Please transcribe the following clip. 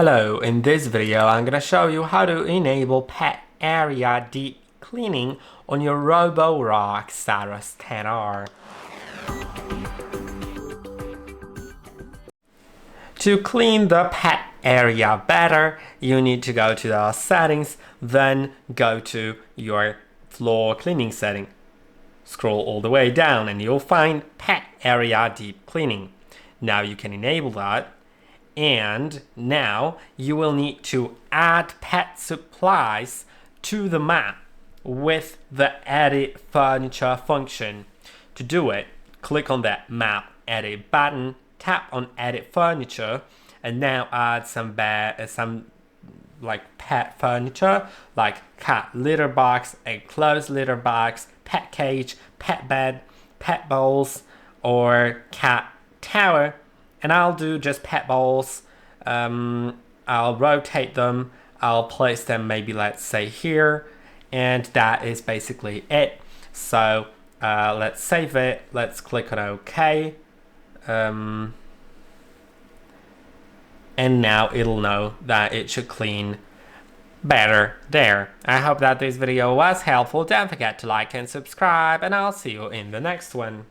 Hello, in this video I'm going to show you how to enable pet area deep cleaning on your ROBOROCK Saros 10R. To clean the pet area better, you need to go to the settings, then go to your floor cleaning setting. Scroll all the way down and you'll find pet area deep cleaning. Now you can enable that. And now you will need to add pet supplies to the map with the edit furniture function. To do it, click on that map edit button, tap on edit furniture, and now add some pet furniture like cat litter box, a closed litter box, pet cage, pet bed, pet bowls, or cat tower. And I'll do just pet bowls. I'll rotate them. I'll place them maybe, let's say, here. And that is basically it. So let's save it. Let's click on OK. And now it'll know that it should clean better there. I hope that this video was helpful. Don't forget to like and subscribe, and I'll see you in the next one.